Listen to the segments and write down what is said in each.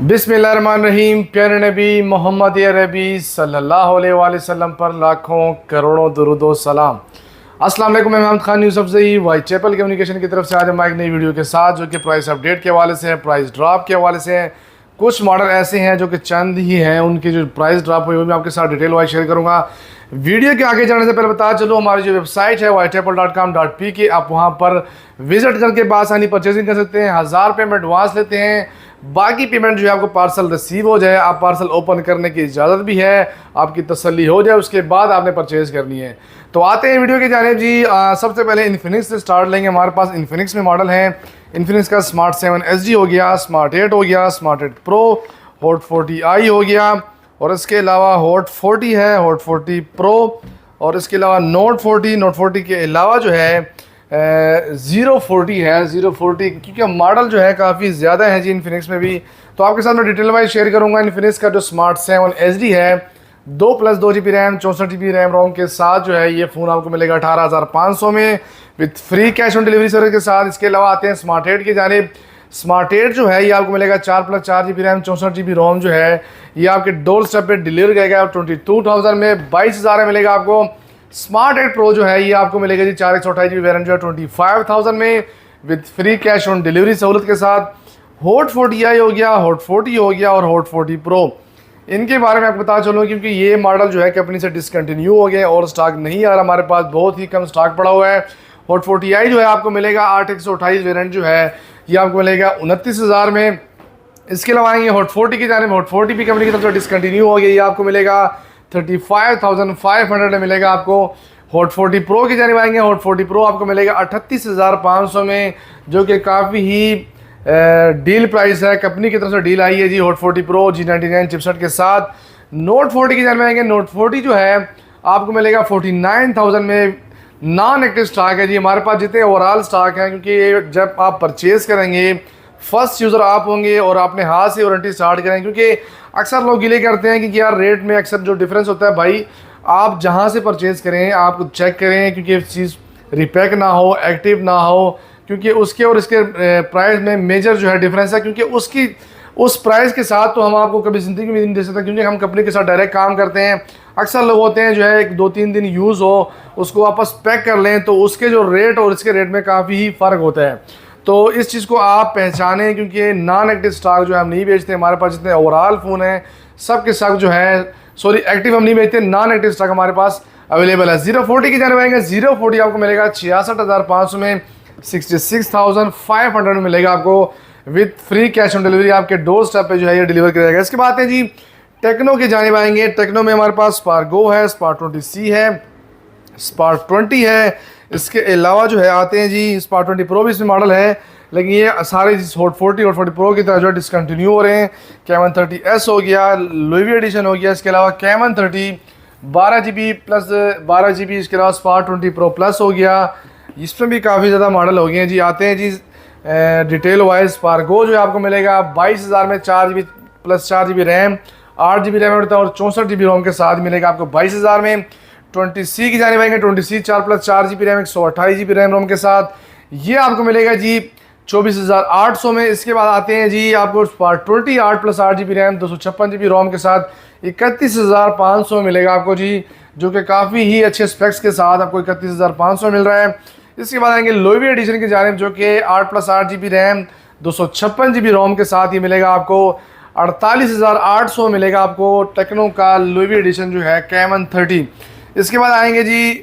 बिस्मिल्लाहिर्रहमानिर्रहीम। प्यारे नबी मोहम्मद अरबी सल्लल्लाहु अलैहि वसल्लम पर लाखों करोड़ों दुरूद सलाम। अस्सलाम वालेकुम। मैं Mohammad Khan Yousafzai White Chapel Communication की तरफ से आज हम एक नई वीडियो के साथ जो कि प्राइस अपडेट के हवाले से है, प्राइस ड्रॉप के हवाले से है। कुछ मॉडल ऐसे हैं जो कि चंद ही हैं, उनकी जो प्राइस ड्रॉप हुई वो मैं आपके साथ डिटेल वाइज शेयर करूँगा। वीडियो के आगे जाने से पहले बता चलो, हमारी जो वेबसाइट है whiteapple.com.pk, आप वहाँ पर विजिट करके बासानी परचेजिंग कर सकते हैं। 1000 रुपये में एडवांस लेते हैं, बाकी पेमेंट जो है आपको पार्सल रिसीव हो जाए, आप पार्सल ओपन करने की इजाज़त भी है, आपकी तसल्ली हो जाए, उसके बाद आपने परचेज़ करनी है। तो आते हैं वीडियो की जानिब जी। सबसे पहले इन्फिनिक्स से स्टार्ट लेंगे। हमारे पास इन्फिनिक्स में मॉडल हैं। इन्फिनिक्स का स्मार्ट 7 SD हो गया, स्मार्ट 8 हो गया, स्मार्ट 8 प्रो, हॉट 40i हो गया, और इसके अलावा हॉट 40 है, हॉट 40 प्रो, और इसके अलावा नोट 40 के अलावा जो है 040 है, 040, क्योंकि मॉडल जो है काफ़ी ज़्यादा है जी इन्फिनिक्स में भी। तो आपके साथ मैं डिटेल वाइज शेयर करूंगा। इन्फिनिक्स का जो स्मार्ट 7 SD है, 2+2 GB RAM, 64 GB RAM ROM के साथ जो है ये फ़ोन आपको मिलेगा 18,500 में with free cash on delivery service के साथ। इसके अलावा आते हैं स्मार्ट 8 की जानिब। स्मार्ट 8 जो है ये आपको मिलेगा 4+4 GB रैम, 64 GB रोम जो है ये आपके डोर स्टेप पे डिलीवर करेगा 22,000 में, 22,000 में मिलेगा आपको। स्मार्ट 8 प्रो जो है ये आपको मिलेगा जी 428 GB वेरिएंट जो है 25,000 में with free cash on delivery सहूलत के साथ। हॉट 40i हो गया, हॉट 40 हो गया, और हॉट 40 प्रो, इनके बारे में आपको बता चलूँ क्योंकि ये मॉडल जो है कंपनी से डिसकंटिन्यू हो गए और स्टॉक नहीं आ रहा, हमारे पास बहुत ही कम स्टॉक पड़ा हुआ है। हॉट 40i जो है आपको मिलेगा 8/128 वेरिएंट जो है ये आपको मिलेगा 29,000 में। इसके अलावा आएंगे हॉट 40 की जाने में। हॉट 40 भी कंपनी की तरफ से डिसकंटिन्यू हो गया, ये आपको मिलेगा 35,500 में मिलेगा आपको। हॉट 40 प्रो की जाने आएंगे। हॉट 40 प्रो आपको मिलेगा 38,500 में, जो कि काफ़ी ही डील प्राइस है, कंपनी की तरफ से डील आई है जी। हॉट 40 प्रो G99 चिपसेट के साथ। नोट 40 की जाने आएंगे। नोट 40 जो है आपको मिलेगा 49,000 में, नॉन एक्टिव स्टॉक है जी हमारे पास जितने ओवरऑल स्टॉक हैं, क्योंकि जब आप परचेज़ करेंगे फर्स्ट यूज़र आप होंगे और आपने हाथ से वारंटी स्टार्ट करें, क्योंकि अक्सर लोग गिले करते हैं कि यार रेट में अक्सर जो डिफरेंस होता है, भाई आप जहां से परचेज़ करें आप चेक करें क्योंकि चीज़ रिपैक ना हो, एक्टिव ना हो, क्योंकि उसके और इसके प्राइस में मेजर जो है डिफरेंस है। क्योंकि उस प्राइस के साथ तो हम आपको कभी ज़िंदगी में नहीं दे सकते, क्योंकि हम कंपनी के साथ डायरेक्ट काम करते हैं। अक्सर लोग होते हैं जो है 1-2-3 दिन यूज़ हो उसको वापस पैक कर लें, तो उसके जो रेट और इसके रेट में काफ़ी ही फ़र्क होता है। तो इस चीज़ को आप पहचानें, क्योंकि नॉन एक्टिव स्टॉक जो है हम नहीं बेचते। हमारे पास जितने ओवरऑल फ़ोन हैं सबके साथ जो है एक्टिव हम नहीं बेचते, नॉन एक्टिव स्टॉक हमारे पास अवेलेबल है। 040 की जाने आएंगे। 040 आपको मिलेगा 66,500 में, 66,500 में मिलेगा आपको with free cash on delivery, आपके डोर स्टेप पे जो है ये डिलीवर किया जाएगा। इसके बाद है जी टेक्नो की जानिब आएंगे। टेक्नो में हमारे पास स्पार्क गो है, स्पार्क 20C है, स्पार्क 20 है। इसके अलावा जो है आते हैं जी स्पार्क 20 प्रो भी इसमें मॉडल है, लेकिन ये सारे हॉट 40 और 40 प्रो की तरह जो है डिसकंटिन्यू हो रहे हैं। कैमन 30S हो गया, लुई एडिशन हो गया। इसके अलावा कैमन 30 12GB प्लस 12GB, इसके अलावा स्पार्क 20 प्रो प्लस हो गया। इसमें भी काफ़ी ज़्यादा मॉडल हो गए हैं जी। आते हैं जी डिटेल वाइज। स्पार्क गो जो है आपको मिलेगा 22,000 में, 4GB plus 4GB RAM, 8GB RAM होता है, और 64GB रोम के साथ मिलेगा आपको 22,000 में। 20C की जाने आएंगे। 20C 4+4GB RAM, 128GB RAM ROM के साथ, ये आपको मिलेगा जी 24,800 में। इसके बाद आते हैं जी आपको स्पार्क 20 8+8GB रैम, 256GB रोम के साथ 31,500 में मिलेगा आपको जी, जो कि काफ़ी ही अच्छे स्पेक्स के साथ आपको 31,500 मिल रहा है। इसके बाद आएंगे लोवी एडिशन की जानिब, जो कि 8+8GB रैम, 256GB रोम के साथ ये मिलेगा आपको 48,800 मिलेगा आपको टेक्नो का लोवी एडिशन जो है कैमन 30। इसके बाद आएंगे जी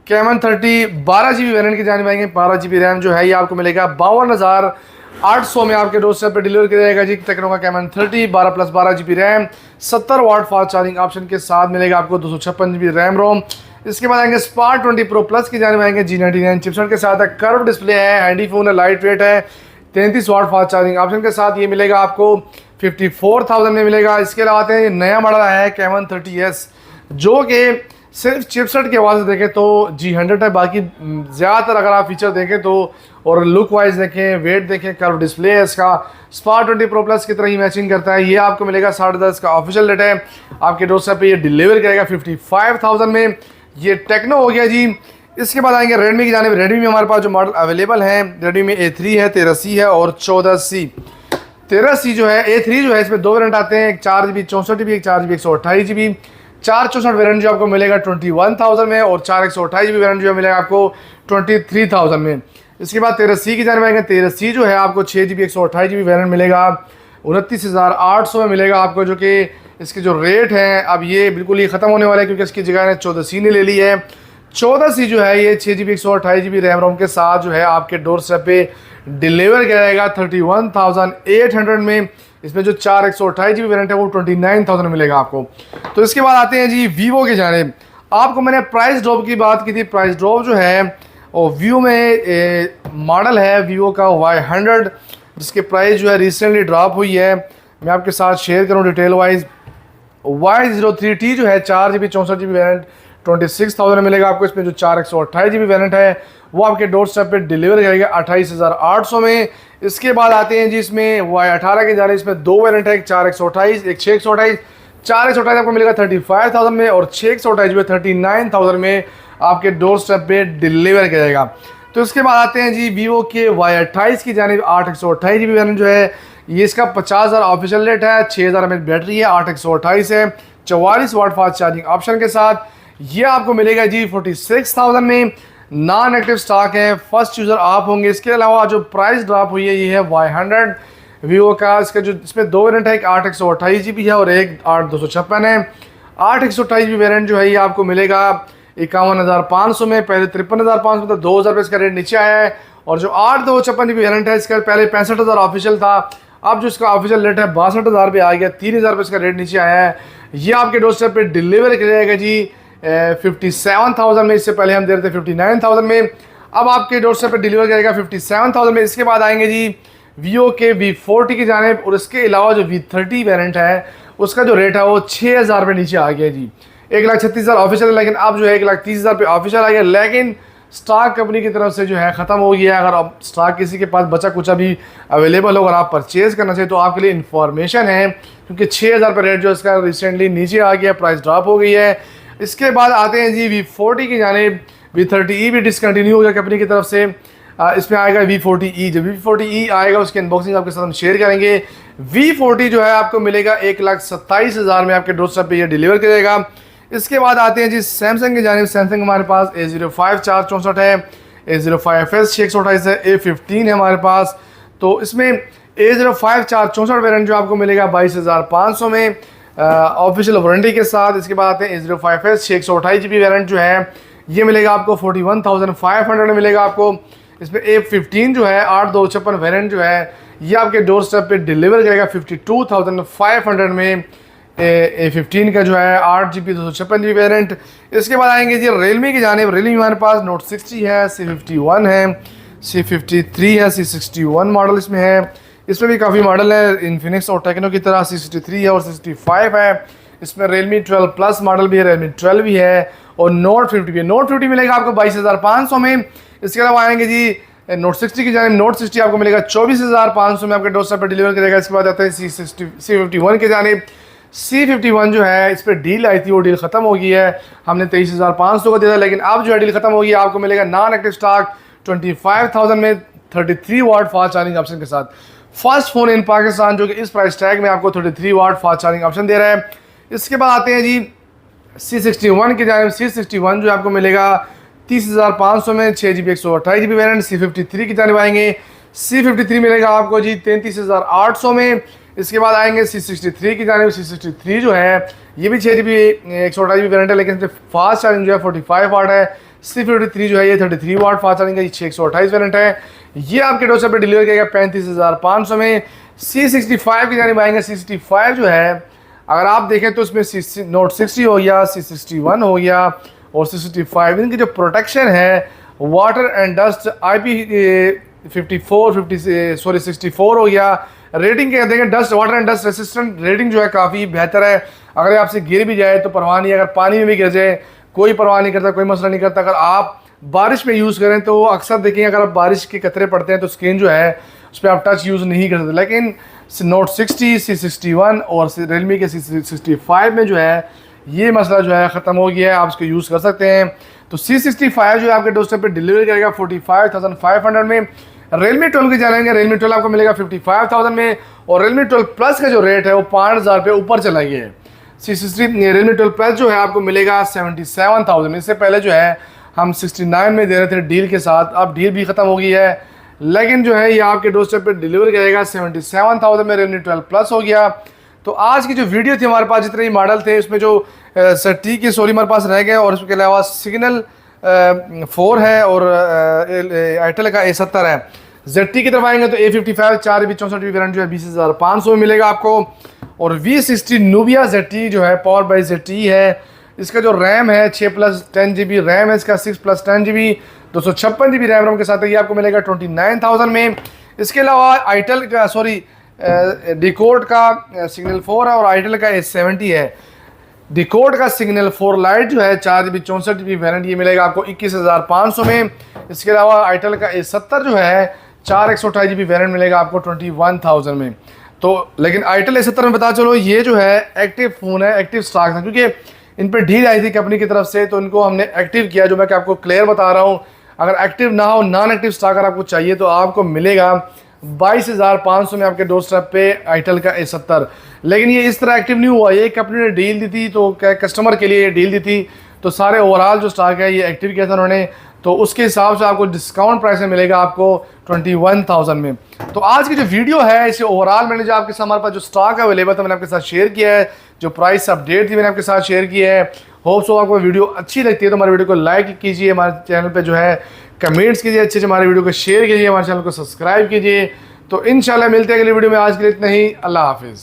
कैमन 30 12GB वेरिएंट की जानिब आएंगे। 12GB रैम जो है ये आपको मिलेगा 52,800 में, आपके डोर स्टेप पे डिलीवर किया जाएगा जी टेक्नो का Camon 30 12+12GB RAM, 70 watt fast charging option के साथ मिलेगा आपको, 256GB रैम रोम। इसके बाद आएंगे स्पार्क 20 प्रो प्लस की जानिब आएंगे। G99 चिपसेट के साथ है, कर्व डिस्प्ले है, हैंडी फोन है, लाइट वेट है, 33 वाट फास्ट चार्जिंग ऑप्शन के साथ ये मिलेगा आपको 54,000 में मिलेगा। इसके अलावा आते हैं नया मॉडल आया है कैमन 30S, जो कि सिर्फ चिपसेट के आवाज़ से देखें तो G100 है, बाकी ज़्यादातर अगर आप फीचर देखें तो और लुक वाइज देखें, वेट देखें, कर्व डिस्प्ले है इसका, स्पार्क 20 प्रो प्लस की तरह ही मैचिंग करता है। ये आपको मिलेगा 10.5 का ऑफिशियल रेट है, आपके डोरस्टेप पे ये डिलीवर करेगा 55,000 में। ये टेक्नो हो गया जी। इसके बाद आएंगे रेडमी की जानिब। रेडमी में हमारे पास जो मॉडल अवेलेबल हैं, रेडमी में A3 है, 13C है और 14C। 13C जो है A3 जो है, इसमें दो वेरिएंट आते हैं, एक 4GB 64GB, एक 4GB 128GB। 464 वेरिएंट जो आपको मिलेगा 21,000 में, और 4 128GB वेरिएंट जो मिलेगा आपको 23,000 में। इसके बाद 13C की जानब आएंगे। 13C जो है आपको 6GB 128GB वेरिएंट मिलेगा 29,800 में मिलेगा आपको, जो कि इसके जो रेट हैं अब ये बिल्कुल ही ख़त्म होने वाला है, क्योंकि इसकी जगह ने 14C ने ले ली है। 14C जो है ये 6GB 128GB रैम रोम के साथ जो है आपके डोर स्टेप पे डिलीवर किया जाएगा 31,800 में। इसमें जो 4 128GB वेरिएंट है वो 29,000 मिलेगा आपको। तो इसके बाद आते हैं जी वीवो की जानिब। आपको मैंने प्राइस ड्रॉप की बात की थी। प्राइस ड्रॉप जो है और वीवो में मॉडल है वीवो का Y100, जिसके प्राइस जो है रिसेंटली ड्रॉप हुई है। मैं आपके साथ शेयर करूँ डिटेल वाइज। Y03T जो है 4GB 64GB वेरिएंट 26,000 में मिलेगा आपको। इसमें जो 4 128GB वेरिएंट है वो आपके डोर स्टेप पे डिलीवर करेगा 28,800 में। इसके बाद आते हैं जी इसमें Y18 के जाने, इसमें दो वेरिएंट है, एक 4 128, एक 6 128। 4 128 आपको मिलेगा 35,000 में, और 6 128 में 39,000 में आपके डोर स्टेप पे डिलीवर करेगा। तो इसके बाद आते हैं जी वीवो के Y28 की जानिब। 8 128GB वेरिएंट जो है ये इसका 50,000 ऑफिशियल रेट है, 6,000 mAh बैटरी है, 8 128 है, 44 वाट फास्ट चार्जिंग ऑप्शन के साथ। ये आपको मिलेगा जी 46,000 में। नॉन एक्टिव स्टॉक है, फर्स्ट यूज़र आप होंगे। इसके अलावा जो प्राइस ड्रॉप हुई है ये है Y100 वीवो का। इसका जो इसमें दो वेरिएंट है, एक 8 128GB है और एक 8 256 है। 8 128GB वेरिएंट जो है ये आपको मिलेगा 51,500 में। पहले 53,500 था, 2,000 रुपये इसका रेट नीचे आया है। और जो 8 256GB वेरिएंट है इसका पहले 65,000 ऑफिशियल था, अब जो इसका ऑफिशियल रेट है 62,000 पे आ गया, 3,000 रुपये इसका रेट नीचे आया है। ये आपके डोर स्टेप पे डिलीवर किया जाएगा जी 57,000 में। इससे पहले हम दे रहे थे 59,000 में, अब आपके डोर स्टेप पे डिलीवर करेगा 57,000 में। इसके बाद आएंगे जी वीवो के V40 की जानिब, और इसके अलावा जो V30 वेरिएंट है उसका जो रेट है वो 6,000 रुपये नीचे आ गया जी। 1,36,000 ऑफिशियल है, लेकिन अब जो है 1,30,000 पे ऑफिशियल आ गया, लेकिन स्टॉक कंपनी की तरफ से जो है ख़त्म हो गया है। अगर अब स्टॉक किसी के पास बचा कुछ अभी अवेलेबल हो, अगर आप परचेज़ करना चाहिए तो आपके लिए इन्फॉर्मेशन है, क्योंकि 6,000 रुपये रेट जो इसका रिसेंटली नीचे आ गया, प्राइस ड्रॉप हो गई है। इसके बाद आते हैं जी V40 की जानिब। V30E भी डिसकंटिन्यू हो गया कंपनी की तरफ से। इसमें आएगा V40E। जब V40E आएगा उसकी अनबॉक्सिंग आपके साथ हम शेयर करेंगे। V40 जो है आपको मिलेगा 1,27,000 में, आपके डोर स्टेप पे ये डिलीवर करेगा। इसके बाद आते हैं जी सैमसंग की जानिब। सैमसंग हमारे पास A05 464 है, A05FS 628 है, A15 है हमारे पास। तो इसमें A05 464 वेरिएंट जो आपको मिलेगा 22,500 में ऑफिशियल वारंटी के साथ। इसके बाद आते हैं A05S 628GB वेरिएंट जो है ये मिलेगा आपको 41,500 में मिलेगा आपको। इसमें A15 जो है 8 256 वेरिएंट जो है ये आपके डोर स्टेप पे डिलीवर करेगा 52,500 में। A15 का जो है 8GB 256GB वेरिएंट। इसके बाद आएंगे जी रियलमी की जानिब। रियलमी हमारे पास Note 60 है, C51 है, C53 है, C61 मॉडल इसमें है। इसमें भी काफ़ी मॉडल है इन्फिनिक्स और टेक्नो की तरह। C63 है और C65 है। इसमें Realme 12 प्लस मॉडल भी है, Realme 12 भी है, और Note 50 भी है। Note 50 मिलेगा आपको 22,500 में। इसके अलावा आएंगे जी Note 60 की जानिब। Note 60 आपको मिलेगा 24,500 में, आपके डोर स्टेप पर डिलीवर करेगा। इसके बाद आते हैं C51 की जानिब। C51 जो है इस पर डील आई थी, वो डील ख़त्म हो गई है। हमने 23,500 का दिया था, लेकिन अब जो है डील ख़त्म हो गई है। आपको मिलेगा नॉन एक्टिव स्टॉक 25,000 में 33 वाट फास्ट चार्जिंग ऑप्शन के साथ। फर्स्ट फ़ोन इन पाकिस्तान जो कि इस प्राइस टैग में आपको 33 वाट फास्ट चार्जिंग ऑप्शन दे रहा है। इसके बाद आते हैं जी C61 की जानिब। C61 जो आपको मिलेगा 30,500 में, 6GB 128GB वेरिएंट। C53 की जानिब आएंगे। C53 मिलेगा आपको जी 33,800 में। इसके बाद आएंगे C63 की जानिब। C63 जो है ये भी 6GB 128GB वेरिएंट है, लेकिन फास्ट चार्जिंग जो है 45 वाट है। C53 जो है ये 33 वाट फास्ट चार्जिंग का 628 वेरिएंट है। ये आपके डोर पे डिलीवर करेगा 35,500 में। C65 की जानिब आएंगे। C65 जो है अगर आप देखें तो इसमें Note 60 हो गया, C61 हो गया और C65 इनकी जो प्रोटेक्शन है वाटर एंड डस्ट IP54 64 हो गया। रेटिंग क्या देखें, dust water and dust resistant rating जो है काफ़ी बेहतर है। अगर आपसे गिर भी जाए तो परवाह नहीं, अगर पानी में भी गिर जाए कोई परवाह नहीं करता, कोई मसला नहीं करता। अगर आप बारिश में यूज़ करें तो अक्सर देखें अगर आप बारिश के कतरे पड़ते हैं तो स्क्रीन जो है उस पर आप टच यूज़ नहीं कर सकते। लेकिन Note 60, C61 और Realme के C65 में जो है ये मसला जो है ख़त्म हो गया है, आप इसको यूज़ कर सकते हैं। तो C65 जो है आपके डोर स्टेप पे डिलीवरी करेगा 45,500 में। Realme 12 की जानेंगे। Realme 12 आपको मिलेगा 55,000 में, और Realme 12 प्लस का जो रेट है वो 5,000 रुपये ऊपर चला गया है। Realme 12 प्लस जो है आपको मिलेगा 77,000 में। इससे पहले जो है हम 69 में दे रहे थे डील के साथ, अब डील भी ख़त्म हो गई है, लेकिन जो है ये आपके डोर स्टेप पे डिलीवर करेगा 77,000 में। Realme 12 प्लस हो गया। तो आज की जो वीडियो थी हमारे पास जितने ही मॉडल थे उसमें जो टी के सॉरी हमारे पास रह गए, और उसके अलावा सिग्नल 4 है और आईटेल का A70 है। ZT की तरफ आएंगे तो A55 4GB 64GB वेरिएंट जो है 20,500 में मिलेगा आपको, और V60 Nubia ZT जो है पावर बाई ZT है। इसका जो रैम है 6+10GB रैम है, इसका 6+10GB 256GB रैम रोम के साथ ये आपको मिलेगा 29,000 में। इसके अलावा आईटेल का डिकोड का सिग्नल 4 है और आईटेल का A70 है। डिकोड का सिग्नल 4 लाइट जो है 4GB 64GB वेरिएंट ये मिलेगा आपको 21,500 में। इसके अलावा आईटेल का A70 जो है 4 128GB वेरिएंट मिलेगा आपको 21,000 में। तो लेकिन आईटेल A70 में बता चलो ये जो है एक्टिव फ़ोन है, एक्टिव स्टॉक है, क्योंकि इन पे डील आई थी कंपनी की तरफ से, तो इनको हमने एक्टिव किया, जो मैं कि आपको क्लियर बता रहा हूँ। अगर एक्टिव ना हो, नॉन एक्टिव स्टॉक अगर आपको चाहिए तो आपको मिलेगा 22,500 में आपके डोर स्टेप पे आईटेल का A70। लेकिन ये इस तरह एक्टिव नहीं हुआ, ये कंपनी ने डील दी थी, तो क्या कस्टमर के लिए ये डील दी थी, तो सारे ओवरऑल जो स्टॉक है ये एक्टिव किया था उन्होंने, तो उसके हिसाब से आपको डिस्काउंट प्राइस में मिलेगा आपको 21,000 में। तो आज की जो वीडियो है इसे ओवरऑल मैंने जो आपके साथ हमारे पास जो स्टॉक अवेलेबल था मैंने आपके साथ शेयर किया है, जो प्राइस अपडेट थी मैंने आपके साथ शेयर की है। होप सो आपको वीडियो अच्छी लगती है तो हमारे वीडियो को लाइक कीजिए, हमारे चैनल पे जो है कमेंट्स कीजिए, अच्छे से हमारे वीडियो को शेयर कीजिए, हमारे चैनल को सब्सक्राइब कीजिए। तो इंशाल्लाह मिलते हैं अगली वीडियो में। आज के लिए इतना ही, अल्लाह हाफिज़।